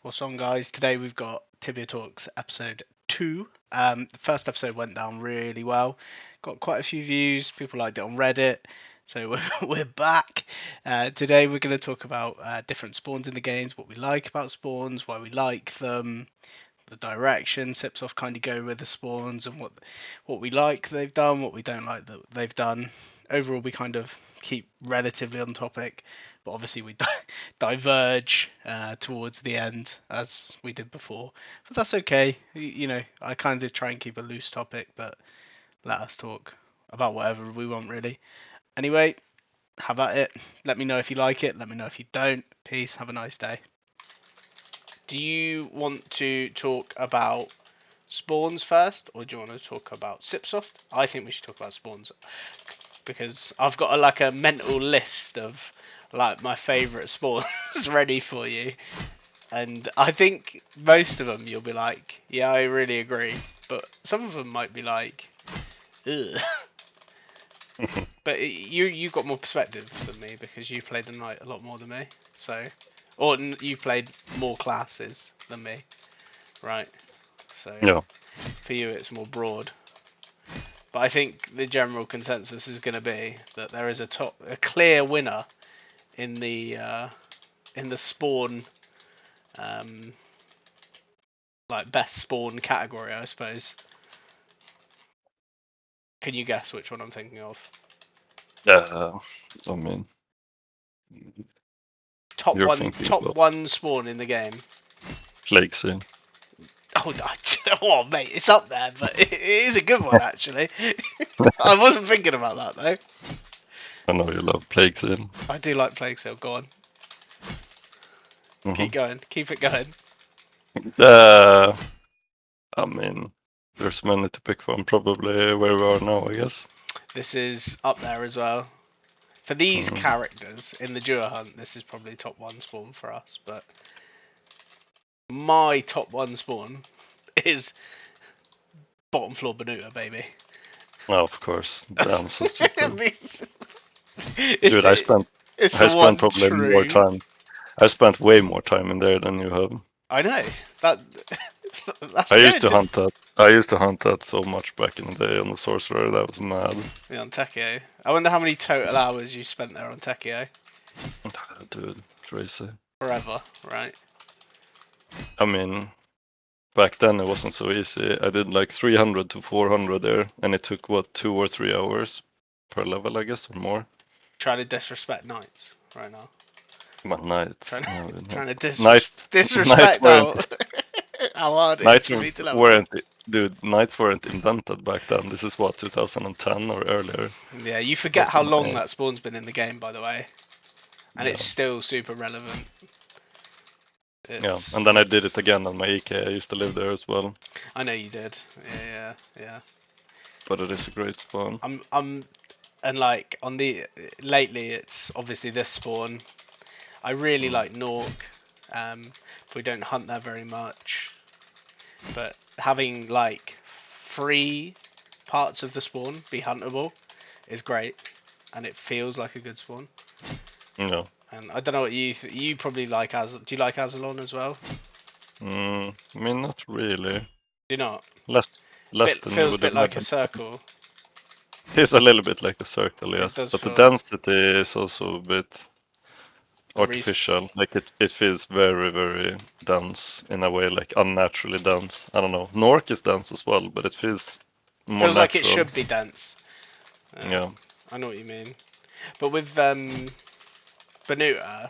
What's on, guys? Today we've got Tibia Talks episode 2. The first episode went down really well. Got quite a few views. People liked it on Reddit. So we're back. Today we're going to talk about different spawns in the games, what we like about spawns, why we like them, the direction Sipsoft kind of go with the spawns, and what we like they've done, what we don't like that they've done. Overall, we kind of keep relatively on topic, but obviously we diverge towards the end as we did before. But that's okay. You know, I kind of try and keep a loose topic, but let us talk about whatever we want, really. Anyway, have at it. Let me know if you like it. Let me know if you don't. Peace. Have a nice day. Do you want to talk about spawns first, or do you want to talk about Sipsoft? I think we should talk about spawns because I've got a mental list of like my favourite spawns ready for you, and I think most of them you'll be like, yeah, I really agree, but some of them might be like, ugh. But you've got more perspective than me because you've played the night a lot more than me, so. Or you've played more classes than me, right? So Yeah. for you it's more broad. But I think the general consensus is going to be that there is a clear winner in the spawn, like best spawn category, I suppose. Can you guess which one I'm thinking of? Yeah, I mean, Top you're one, thinking top about one spawn in the game. Plague Scene. Oh, oh, mate, it's up there, but it is a good one actually. I wasn't thinking about that though. I know you love Plague Scene. I do like Plague Sale. Go on, keep going, keep it going. I mean, there's many to pick from. Probably where we are now, I guess. This is up there as well. For these characters in the duo hunt, this is probably top one spawn for us. But my top one spawn is bottom floor Banuta, baby. Oh, of course. Damn, so super. It's, Dude, I spent the one probably more true. time. I spent way more time in there than you have. I know that. That's I good. used to hunt that. I used to hunt that so much back in the day on the sorcerer. That was mad. Yeah, on Tekio. I wonder how many total hours you spent there on Tekio. Dude, crazy. Forever, right? I mean, back then it wasn't so easy. I did like 300 to 400 there, and it took what 2 or 3 hours per level, I guess, or more. Trying to disrespect knights right now. But knights, Trying to knights disrespect weren't. how hard it is Knights for me to level. weren't, dude. Knights weren't invented back then. This is what 2010 or earlier. Yeah, you forget how long 2008. that spawn's been in the game, by the way, and it's still super relevant. Yeah, and then I did it again on my EK. I used to live there as well. I know you did. Yeah. But it is a great spawn. And like on the lately, it's obviously this spawn. I really like Nork. We don't hunt there very much, but having like 3 parts of the spawn be huntable is great, and it feels like a good spawn. Yeah. And I don't know what you probably like. Do you like Azalon as well? I mean, not really. Do you not? Less than you Feels a would bit like a imagine. circle. It's a little bit like a circle, It yes. does But the feel density is also a bit artificial. Like it feels very, very dense in a way, like unnaturally dense. I don't know. Nork is dense as well, but it feels more feels natural. like it should be dense. Yeah. I know what you mean. But with Banuta,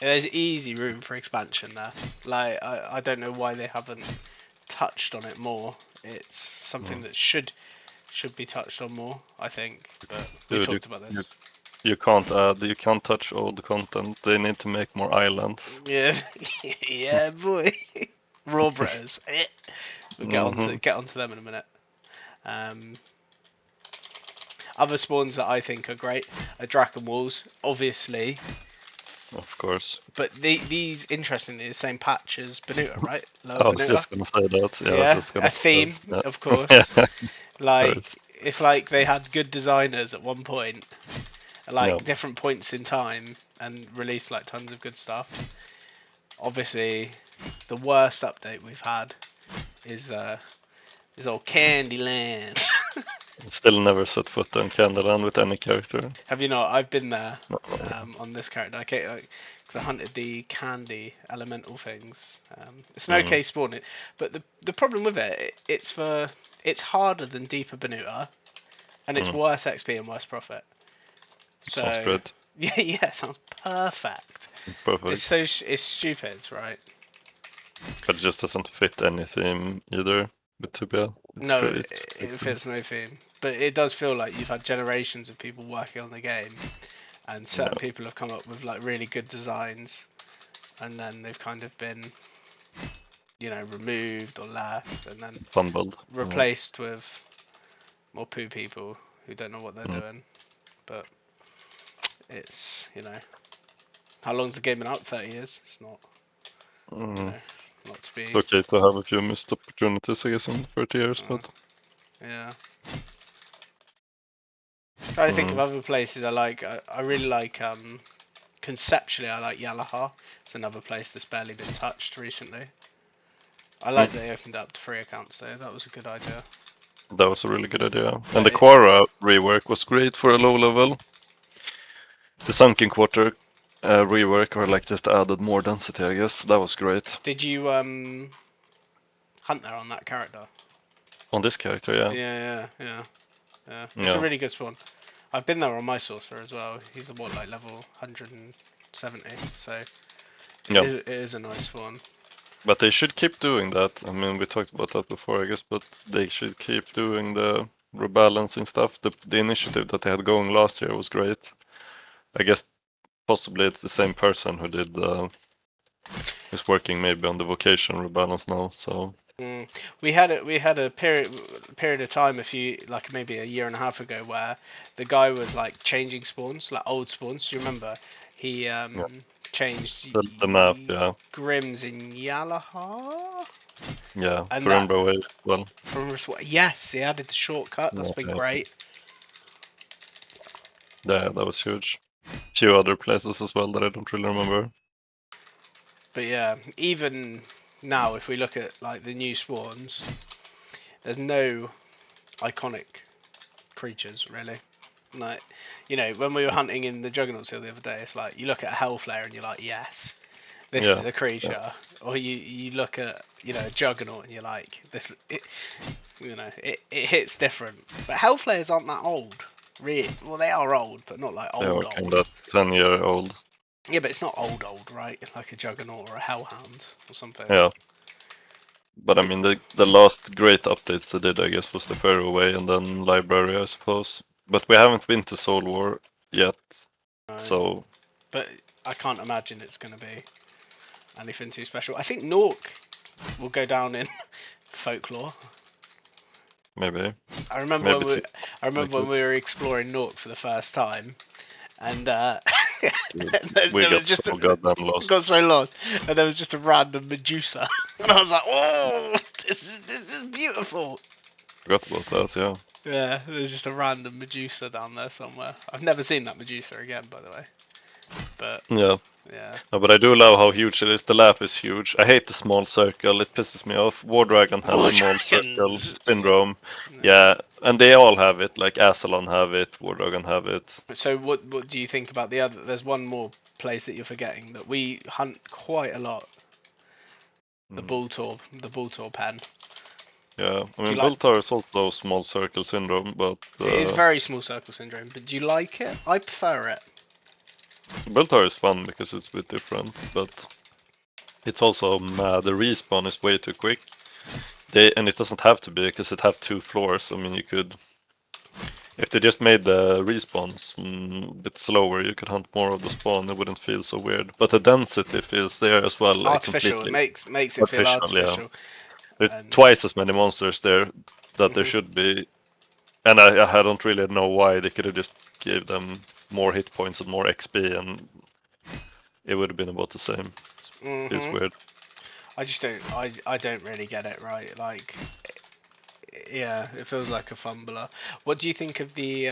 there's easy room for expansion there. Like I don't know why they haven't touched on it more. It's something that should be touched on more, I think. But we talked about this. You can't touch all the content. They need to make more islands. Yeah, yeah, boy. Raw Bretters. We'll get onto them in a minute. Other spawns that I think are great are Draken Walls, obviously. Of course. But these, interestingly, the same patch as Banuta, right? I was just gonna say that. Yeah, I was just gonna a theme, of course. Yeah. Like, it's like they had good designers at one point, like different points in time, and released like tons of good stuff. Obviously, the worst update we've had is old Candyland. Still never set foot on Candyland with any character. Have you not? I've been there No. on this character. Because I hunted the candy elemental things. It's an Mm. okay spawn, but the problem with it's harder than Deeper Benuta, and it's worse XP and worse profit. So Sounds great. yeah, sounds perfect. Perfect. It's stupid, right? But it just doesn't fit any theme either with Tibia. It's No, great. It's it crazy. fits no theme, but it does feel like you've had generations of people working on the game, and certain people have come up with like really good designs, and then they've kind of been, removed or left, and then Fumbled. replaced with more poo people who don't know what they're Mm. doing. But it's, how long's the game been out? 30 years. It's not, Mm. not to be. It's okay to have a few missed opportunities, I guess, in 30 years, but Yeah. Trying to think of other places I like. I really like conceptually I like Yalaha. It's another place that's barely been touched recently. I like that they opened up to free accounts though. That was a good idea. that was a really good idea. But And the Quara rework was great for a low level. The Sunken Quarter rework, or like just added more density, I guess. That was great. Did you hunt there on that character? On this character, yeah. Yeah. It's a Yeah. really good spawn. I've been there on my sorcerer as well. He's like level 170, so Yeah. it is a nice spawn. But they should keep doing that. I mean, we talked about that before, I guess, but they should keep doing the rebalancing stuff. The initiative that they had going last year was great. I guess possibly it's the same person who did is working maybe on the vocation rebalance now. So We had a period of time like maybe a year and a half ago where the guy was like changing spawns, like old spawns. Do you remember? He yeah, changed the map, yeah, Grims in Yalaha, yeah, and that Perumbra way. Well, from yes, he added the shortcut. That's yeah, been yeah, great. yeah, that was huge. Few other places as well that I don't really remember. But yeah, even now, if we look at like the new spawns, there's no iconic creatures really. Like, when we were hunting in the Juggernaut Seal the other day, it's like you look at a Hellflare and you're like, yes, this Yeah, is a creature. Or you look at a Juggernaut and you're like, it hits different. But Hellflares aren't that old, really. Well, they are old, but not like they old are kind old. of 10-year-old. Yeah, but it's not old, right? Like a Juggernaut or a Hellhound or something. Yeah. But I mean, the last great updates they did, I guess, was the Fairway and then Library, I suppose. But we haven't been to Soul War yet, so But I can't imagine it's going to be anything too special. I think Nork will go down in folklore. maybe I remember maybe when like we it. were exploring Nork for the first time, and We there was got just so goddamn got lost. so lost, and there was just a random Medusa, and I was like, "Oh, this is beautiful." Forgot about that. Yeah, Yeah, there's just a random Medusa down there somewhere. I've never seen that Medusa again, by the way. But yeah. yeah, No, but I do love how huge it is. The lap is huge. I hate the small circle. It pisses me off. War Dragon has War small circle Dragons. syndrome. Yeah. Yeah, and they all have it. Like Asalon have it. War Dragon have it. So what do you think about the other? There's one more place that you're forgetting that we hunt quite a lot. The Mm. Bull Tor pen. Yeah, I Do you mean like? Bultar is also small circle syndrome, but It is very small circle syndrome, but do you like it? I prefer it. Bultar is fun because it's a bit different, but it's also the respawn is way too quick. And it doesn't have to be because it have 2 floors. I mean, you could if they just made the respawns a bit slower, you could hunt more of the spawn. It wouldn't feel so weird. But the density feels there as well, like Artificial. It completely makes it feel artificial. Yeah, artificial. there are And twice as many monsters there that there mhm, should be, and I don't really know why they could have just gave them more hit points and more XP, and it would have been about the same. It's mhm. weird. I just don't. I don't really get it right. Like, yeah, it feels like a fumbler. What do you think of the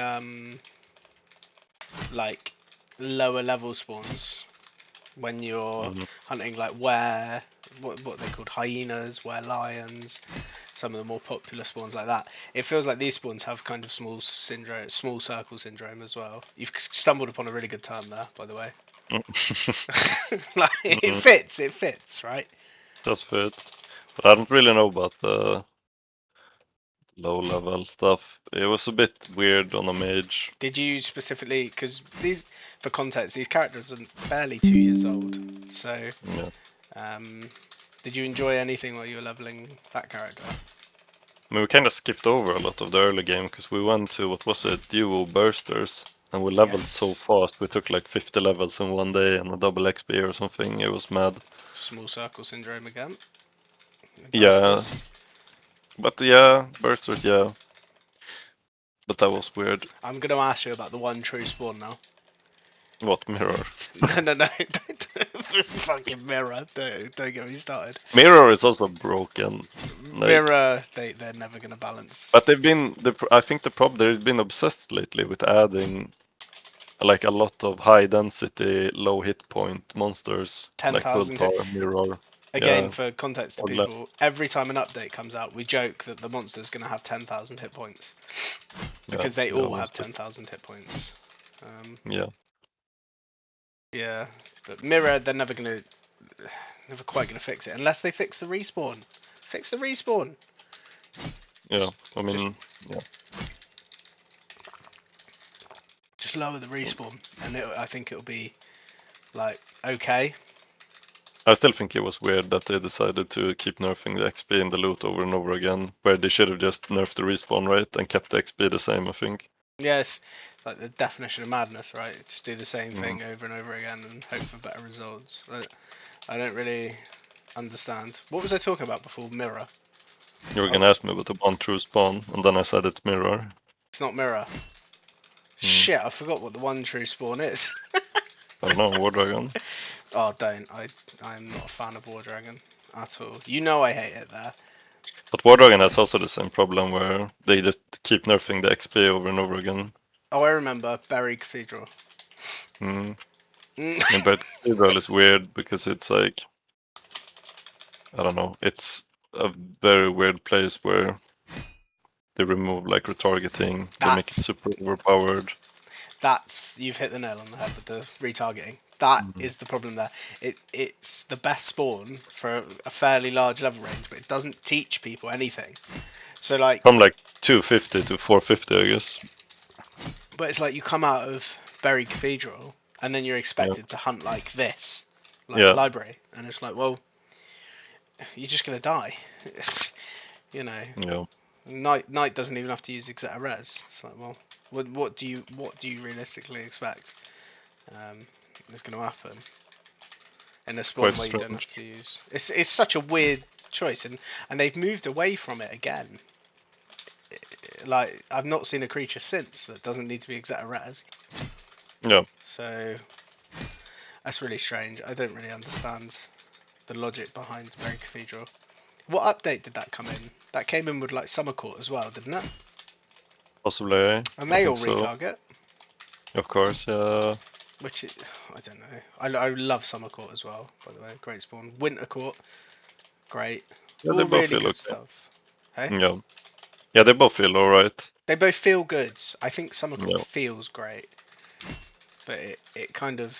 like lower level spawns when you're Mhm. hunting like where what they called hyenas, were lions, some of the more popular spawns like that. It feels like these spawns have kind of small circle syndrome as well. You've stumbled upon a really good term there, by the way. Like, it fits, right? Does fit. But I don't really know about the low level stuff. It was a bit weird on a mage. Did you specifically, because these, for context, these characters are barely 2 years old, so Yeah. did you enjoy anything while you were leveling that character? I mean, we kind of skipped over a lot of the early game because we went to, what was it, duo bursters, and we leveled so Yes. fast. We took like 50 levels in one day and a double XP or something. It was mad. Small circle syndrome again. Yeah, Bursters. but yeah, bursters, yeah. But that was weird. I'm going to ask you about the one true spawn now. What mirror? No, don't fucking mirror. Don't get me started. Mirror is also broken. Like, Mirror, they're never going to balance. but they've been, I think the problem, they've been obsessed lately with adding like a lot of high density, low hit point monsters, like 10,000 hit. Pultar, Mirror. Again, Yeah, for context to or people, left. every time an update comes out, we joke that the monster's going to have 10,000 hit points. Because they Yeah, all have most of 10,000 hit points. yeah. Yeah, but Mirror, they're never quite gonna fix it unless they fix the respawn. Fix the respawn. Yeah, I Just, mean, yeah. just lower the respawn, and I think it'll be like okay. I still think it was weird that they decided to keep nerfing the XP in the loot over and over again, where they should have just nerfed the respawn rate and kept the XP the same, I think. Yes, like the definition of madness, right? Just do the same Mm. thing over and over again and hope for better results. I don't really understand. What was I talking about before Mirror? You were Oh, gonna ask me about the one true spawn, and then I said it's Mirror. it's not Mirror. Mm. Shit, I forgot what the one true spawn is. I don't know, War Dragon. Oh, don't. I'm not a fan of War Dragon at all. You know I hate it there. But War Dragon has also the same problem where they just keep nerfing the XP over and over again. Oh, I remember Bury Cathedral. Mm. Mm. And but Cathedral is weird because it's like, I don't know, it's a very weird place where they remove like retargeting, they make it That's super overpowered. you've hit the nail on the head with the retargeting. That Mhm. is the problem there. It's the best spawn for a fairly large level range, but it doesn't teach people anything. So like, From like 250 to 450, I guess. but it's like you come out of Bury Cathedral and then you're Yeah, expected to hunt like this, like yeah, library, and it's like, well, you're just gonna die. You know, yeah. Knight doesn't even have to use Exeter Res. It's like, well, what do you realistically expect is going to happen in a It's quite spawn where you don't have strange. to use? It's such a weird choice, and they've moved away from it again. Like, I've not seen a creature since that doesn't need to be Exeter Res. Yeah, So that's really strange. I don't really understand the logic behind Bury Cathedral. What update did that come in? That came in with like Summer Court as well, didn't it? possibly. And I they all think so. retarget. Of course, yeah. Which I don't know. I love Summer Court as well. By the way, great spawn. Winter Court, great. Yeah, they All both really feel good okay. stuff. Hey, Yeah, yeah, they both feel alright. they both feel good. I think Summer Court Yeah, feels great, but it kind of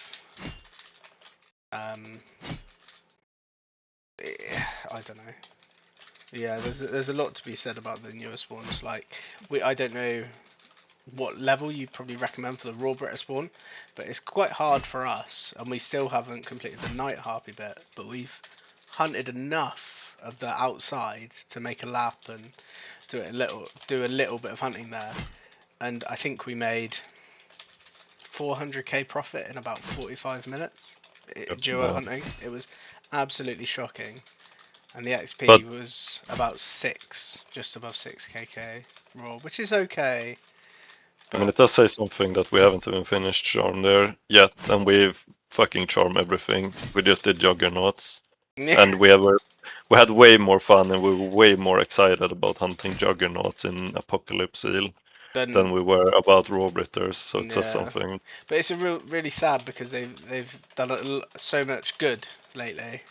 um I don't know. Yeah, there's a lot to be said about the newer spawns. Like I don't know what level you'd probably recommend for the raw Brita spawn, but it's quite hard for us, and we still haven't completed the night harpy bit, but we've hunted enough of the outside to make a lap and do a little bit of hunting there, and I think we made 400k profit in about 45 minutes that's duo bad. hunting. It was absolutely shocking, and the But XP was about 6, just above 6kk raw, which is okay, I mean, but it does say something that we haven't even finished Charm there yet, and we've fucking charmed everything. We just did Juggernauts, and we had way more fun, and we were way more excited about hunting Juggernauts in Apocalypse Seal than then we were about Raw Britters. So it says yeah, something. but it's really sad because they've done so much good lately.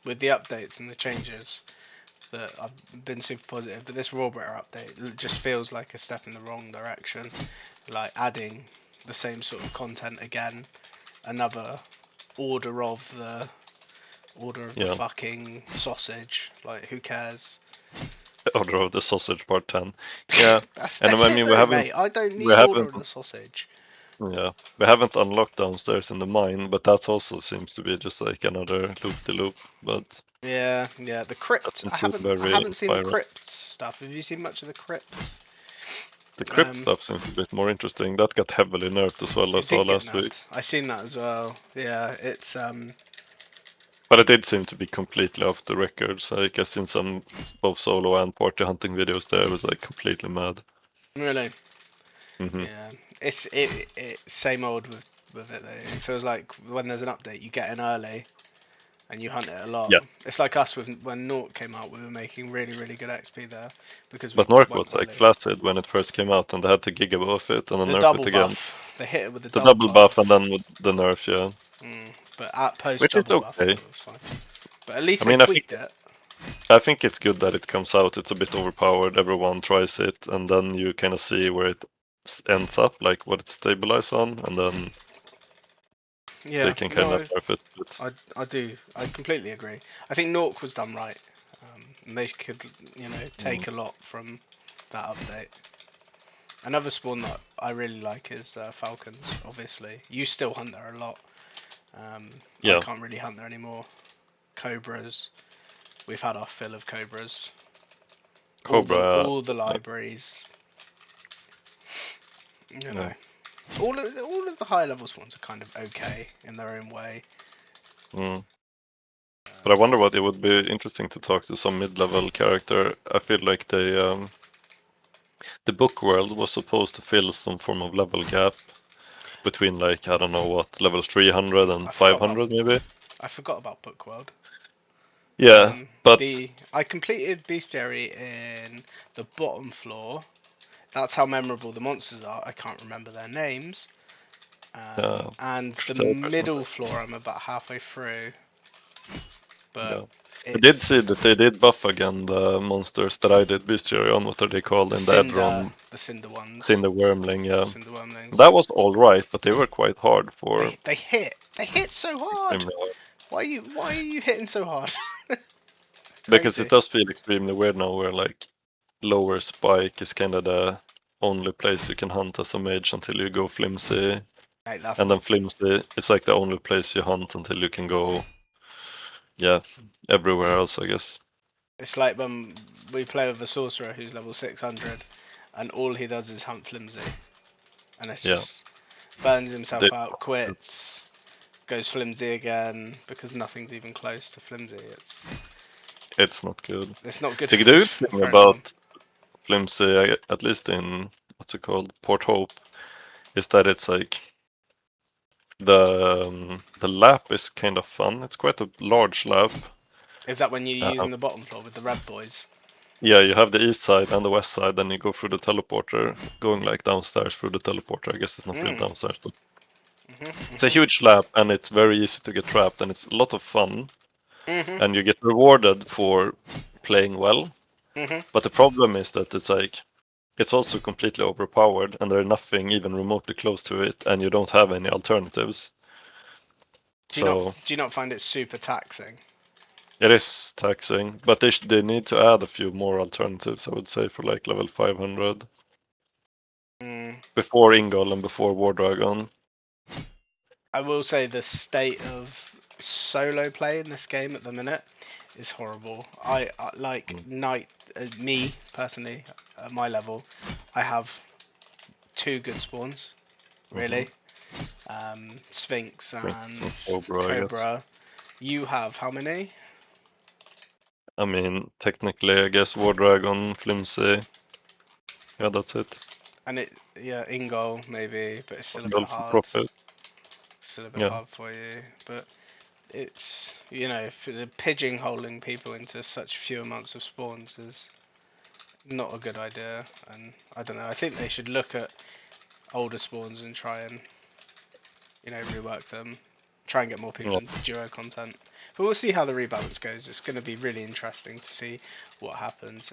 With the updates and the changes, that I've been super positive. But this Rawbreaker update just feels like a step in the wrong direction, like adding the same sort of content again, another order of the Yeah. fucking sausage. Like, who cares? Order of the Sausage Part 10. Yeah, and That's I it mean though, mate. I don't we need Order haven't of the Sausage. yeah we haven't unlocked downstairs in the mine, but that also seems to be just like another loop de loop. But Yeah, yeah. The crypt. doesn't seem I very haven't seen the inspiring. crypt stuff. Have you seen much of the crypt? The crypt Um, stuff seems a bit more interesting. That got heavily nerfed as well, I it saw did get last week. nerfed. I seen that as well. Yeah, it's But it did seem to be completely off the records. I guess in some both solo and party hunting videos there, it was like completely mad. really. Hmm. Yeah, it same old with it though. It feels like when there's an update, you get in early and you hunt it a lot. Yeah, It's like us with when Naught came out, we were making really good XP there because we but Nork went was like early. flaccid when it first came out, and they had to giga buff it and then The nerf it double again. buff, they hit it with the The double double buff and buff. then with the nerf, yeah, But at post which is double buff, okay. it was fine. But at least I they mean, tweaked it. I think it's good that it comes out. It's a bit overpowered. Everyone tries it, and then you kind of see where it ends up, like what it's stabilized on, and then they Yeah, can kind of no, nerf it. But I do. I completely agree. I think Nork was done right. And they could, mm, take a lot from that update. Another spawn that I really like is falcons. Obviously, you still hunt there a lot. I yeah, can't really hunt there anymore. Cobras. We've had our fill of cobras. Cobra, All the libraries. You yeah. know, all of the high level spawns are kind of okay in their own way. Mm. But I wonder what it would be interesting to talk to some mid-level character. I feel like the book world was supposed to fill some form of level gap between like I don't know what levels 300 and I forgot about 500 maybe. Bookworld. Yeah, but I completed bestiary in the bottom floor. That's how memorable the monsters are. I can't remember their names. And the still there's no middle floor, I'm about halfway through, but yeah. I did see it's that they did buff again the monsters that I did bestiary on. What are they called in the Edron? the cinder ones, Cinder Wormling, the yeah. cinder wormlings. That was all right, but they were quite hard for They hit so hard. extremely hard. Why are you hitting so hard? Because it Crazy. does feel extremely weird now where like lower spike is kind of the only place you can hunt as a mage until you go flimsy. Mate, that's And then flimsy, it's like the only place you hunt until you can go, yeah, everywhere else, I guess. it's like when we play with a sorcerer who's level 600, and all he does is hunt flimsy, and it's Yeah, just burns they, himself out, quits, goes flimsy again because nothing's even close to flimsy. it's not good. It's not good The good thing for anyone. about flimsy, at least in what's it called, Port Hope, is that it's like the lap is kind of fun. It's quite a large lap. Is that when you're Um, using the bottom floor with the red boys? yeah, you have the east side and the west side, then you go through the teleporter, going like downstairs through the teleporter. I guess it's not really Mm. downstairs, but it's a Mhm. huge lap and it's very easy to get trapped and it's a lot of fun Mhm. and you get rewarded for playing well. Mhm. But the problem is that it's like it's also completely overpowered and there's nothing even remotely close to it and you don't have any alternatives. So Do you not find it super taxing? it is taxing, but they need to add a few more alternatives, I would say, for like level 500 Mm. before Ingol and before War Dragon. I will say the state of solo play in this game at the minute is horrible. I like Mm. night me personally at my level, I have two good spawns Mm-hmm. really, Sphinx Think and some Cobra, I guess. Cobra. You have how many? I mean, technically, I guess War Dragon, Flimsy. Yeah, that's it. And yeah, Ingol maybe, but it's still a bit Dolphin hard. Prophet. Still a bit Yeah. hard for you, but it's for the pigeonholing people into such few amounts of spawns is not a good idea, and I don't know. I think they should look at older spawns and try and rework them, try and get more people Yeah. into duo content. But we'll see how the rebalance goes. It's going to be really interesting to see what happens.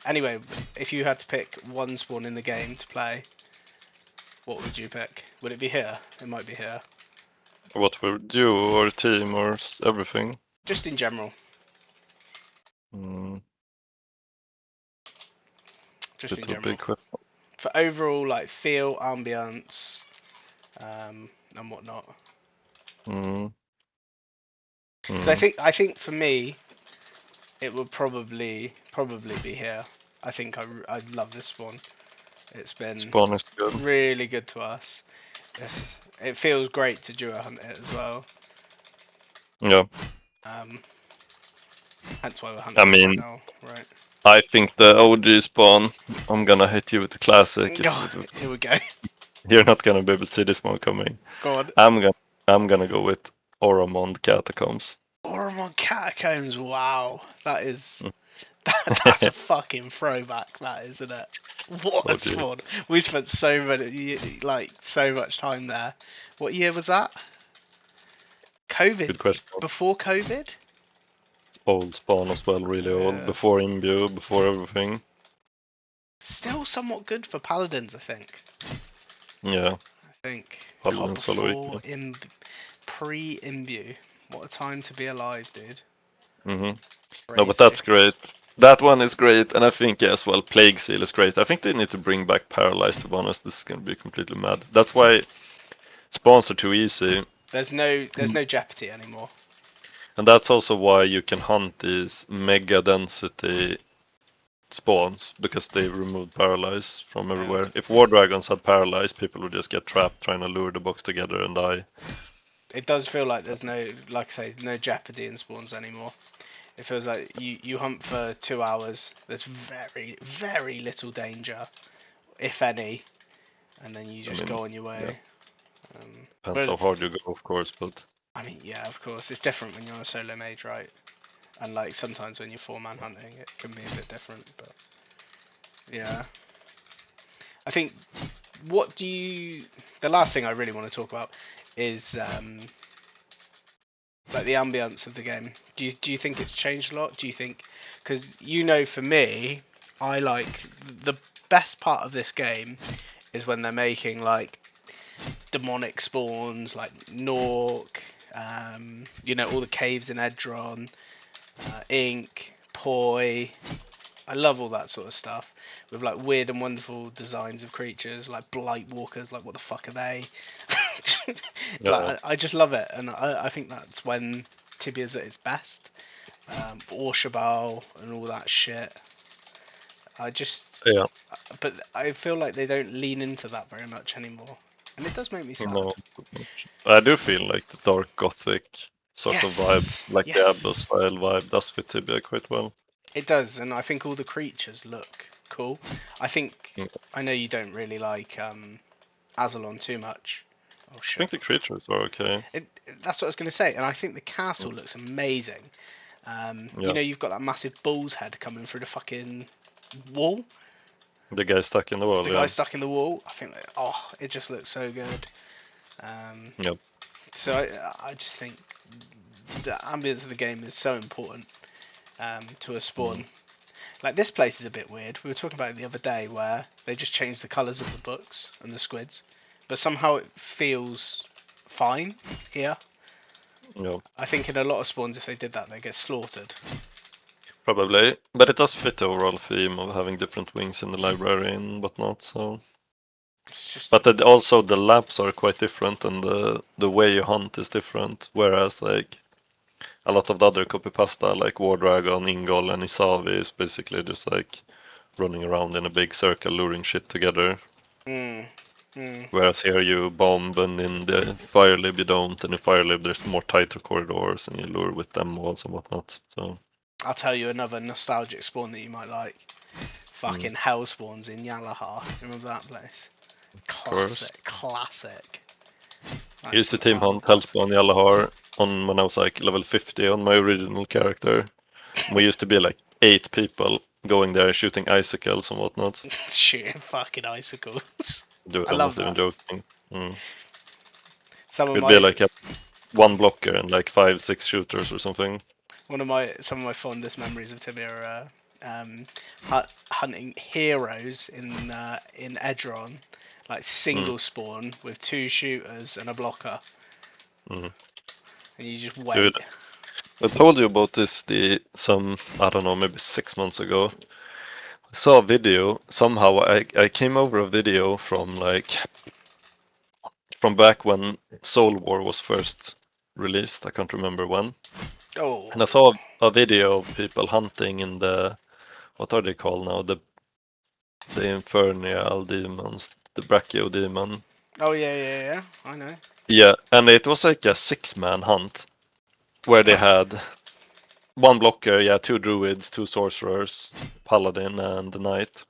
Anyway, if you had to pick one spawn in the game to play, what would you pick? Would it be here? It might be here. What would you or team or everything? Just in general. Mm, Just in little general. big question. For overall, like, feel, ambience, and whatnot. Mm, So mm. I think for me, it would probably be here. I think I love this spawn. It's been Spawn is good. really good to us. It feels great to duo hunt it as well. Yeah. Um, hence why we're I hunting it right mean, now, right? I think the OG spawn, I'm gonna hit you with the classic. Oh, here we go. You're not gonna be able to see this one coming. Go on. I'm gonna go with Oromond Catacombs. Oromon Catacombs. Wow, that is Mm. that's a fucking throwback. That isn't it? What So a good. spawn. We spent so much time there. What year was that? COVID. Good question. Before COVID? Old spawn as well, really old. Uh, Before Imbue, before everything. Still somewhat good for paladins, I think. Yeah, I think. God, Paladin before Soloik. pre-imbue. What a time to be alive, dude. Mm-hmm. No, but Crazy. that's great. That one is great, and I think as well, Plague Seal is great. I think they need to bring back Paralyzed, to be honest. This is gonna be completely mad. That's why spawns are too easy, There's no jeopardy anymore. and that's also why you can hunt these mega density spawns, because they removed Paralyze from Yeah. everywhere. If War Dragons had Paralyze, people would just get trapped trying to lure the box together and die. It does feel like there's no, like I say, no jeopardy in spawns anymore. It feels like you hunt for 2 hours. There's very little danger, if any, and then you I just mean, go on your yeah, way. Um, depends but how hard you go, of course, but I mean, yeah, of course, it's different when you're on a solo mage, right? And like sometimes when you're four-man hunting, it can be a bit different. But yeah, I think what do you? The last thing I really want to talk about is like the ambience of the game. Do you think it's changed a lot? Do you think because for me, I like the best part of this game is when they're making like demonic spawns like Nork, all the caves in Edron, Ink, Poi. I love all that sort of stuff with like weird and wonderful designs of creatures like blight walkers. Like what the fuck are they? yeah, Like I just love it, and I think that's when Tibia's at its best. Orshabal and all that shit. I just, yeah, but I feel like they don't lean into that very much anymore, and it does make me sad. no. I do feel like the dark gothic sort of vibe, Yes, like Diablo yes, style vibe, does fit Tibia quite well. it does, and I think all the creatures look cool. I think Mm. I know you don't really like Azalon too much. Oh I shit. think the creatures are okay. That's what I was going to say, and I think the castle Mm. looks amazing. Yeah, You've got that massive bull's head coming through the fucking wall. the guy stuck in the wall, The guy yeah. stuck in the wall. I think that, it just looks so good. Um, Yep. so I just think the ambience of the game is so important to a Mm. spawn. Like this place is a bit weird. We were talking about it the other day where they just changed the colours of the books and the squids, but somehow it feels fine here. Yep. I think in a lot of spawns, if they did that, they get slaughtered. Probably, but it does fit the overall theme of having different wings in the library and whatnot. So, It's just but also the laps are quite different, and the way you hunt is different. Whereas like a lot of the other copy pasta, like War Dragon, Ingol, and Isavi, is basically just like running around in a big circle, luring shit together. mm, mm. Whereas here you bomb, and in the Fire Lib you don't, and in Fire Lib there's more tighter corridors, and you lure with them walls and whatnot. So, I'll tell you another nostalgic spawn that you might like. mm, Fucking hell spawns in Yalahar. Remember that place? of course. Classic. I Like used to some team hell hunt classic. Hellspawn Yellowhar on when I was like level 50 on my original character. We used to be like 8 people going there shooting icicles and whatnot. Shooting fucking icicles. Dude, I I'm love not even that. joking. Mm. Some of We'd be my like one blocker and like 5-6 shooters or something. Some of my fondest memories of Tibia are hunting heroes in Edron, like single spawn with 2 shooters and a blocker, Mm. and you just Dude, wait. I told you about this I don't know, maybe 6 months ago. I saw a video. Somehow I came over a video from back when Soul War was first released. I can't remember when. Oh, And I saw a video of people hunting in what are they called now? The Infernal demons, the Brachio demon. oh yeah, I know. Yeah, and it was like a 6-man hunt where they had one blocker, yeah, 2 druids, 2 sorcerers, paladin, and the knight.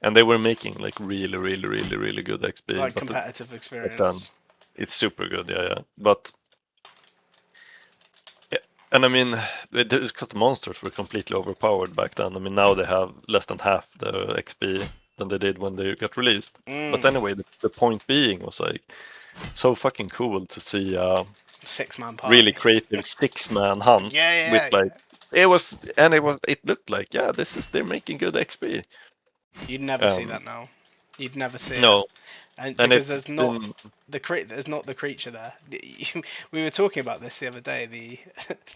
And they were making like really, really, really, really good XP. Like But competitive back then, experience. it's super good, yeah. But yeah, and I mean, it's because the monsters were completely overpowered back then. I mean, now they have less than half the XP than they did when they got released. But Mm. anyway, the point being was like so fucking cool to see a 6-man really party. creative 6-man hunt with Yeah. like it looked like, yeah, they're making good XP. You'd never see Um, that now. You'd never see it, no, and and because it's been there's not the creature there. We were talking about this the other day. The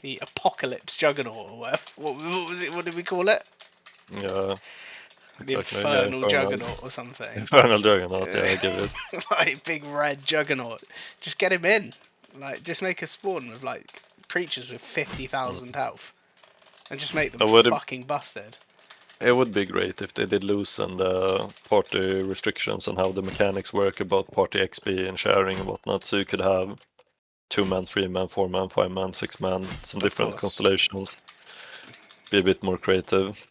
the apocalypse juggernaut or whatever. What was it? What did we call it? yeah, The exactly, yeah, infernal juggernaut or something. Infernal Juggernaut, yeah, I get it. Like big red juggernaut. Just get him in. Like just make a spawn with like creatures with Mm. 50,000 health, and just make them It would fucking busted. it would be great if they did loosen the party restrictions and how the mechanics work about party XP and sharing and whatnot, so you could have 2-man, 3-man, 4-man, 5-man, 6-man, some Of different course. constellations. Be a bit more creative.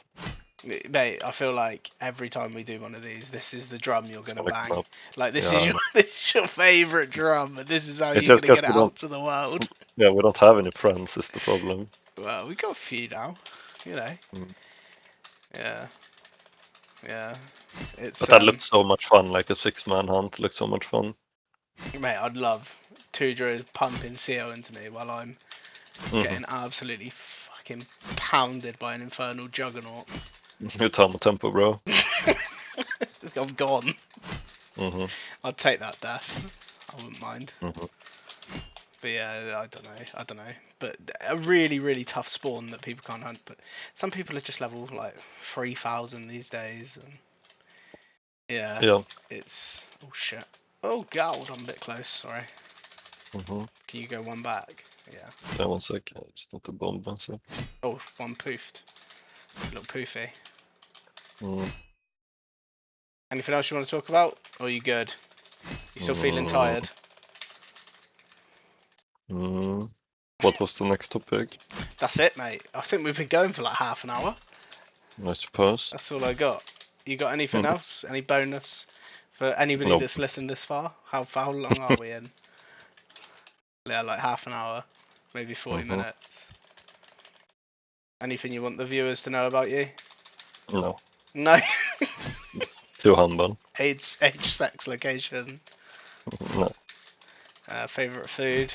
Mate, I feel like every time we do one of these, this is the drum you're It's gonna gonna come bang. up. Like this is Yeah, your this is your favorite drum, and this is how it's you're just gonna because get it out to the world. we don't have any friends is the problem. Well, we got a few now, you know. Mm. Yeah, yeah. It's But that looked so much fun, like a 6-man hunt looked so much fun. mate, I'd love 2 druids pumping CO into me while I'm Hmm. getting absolutely fucking pounded by an infernal juggernaut. You tell me tempo, bro. I'm gone. Hmm. I'd take that death. I wouldn't mind. Hmm. But yeah, I don't know. But a really, really tough spawn that people can't hunt. But some people are just level like 3,000 these days, and yeah, Yeah. it's oh shit. Oh god, I'm a bit close. Sorry. Hmm. Can you go one back? Yeah. Yeah, one sec. It's not a bomb, one sec. Oh, one poofed. Little poofy. Mm. Anything else you want to talk about? Or are you good? You still feeling Mm. tired? Mm. What was the next topic? That's it, mate. I think we've been going for like half an hour. I suppose. That's all I got. You got anything Mm. else? Any bonus for anybody Nope. that's listened this far? How long are we in? Yeah, like half an hour, maybe 40 Hmm. minutes. Anything you want the viewers to know about you? No. No. Too humble. Age, sex, location, No. favorite food,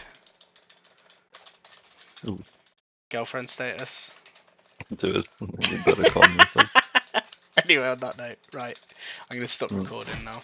Ooh, girlfriend status. dude, you better calm yourself. Anyway, on that note, right, I'm gonna stop Mm. recording now.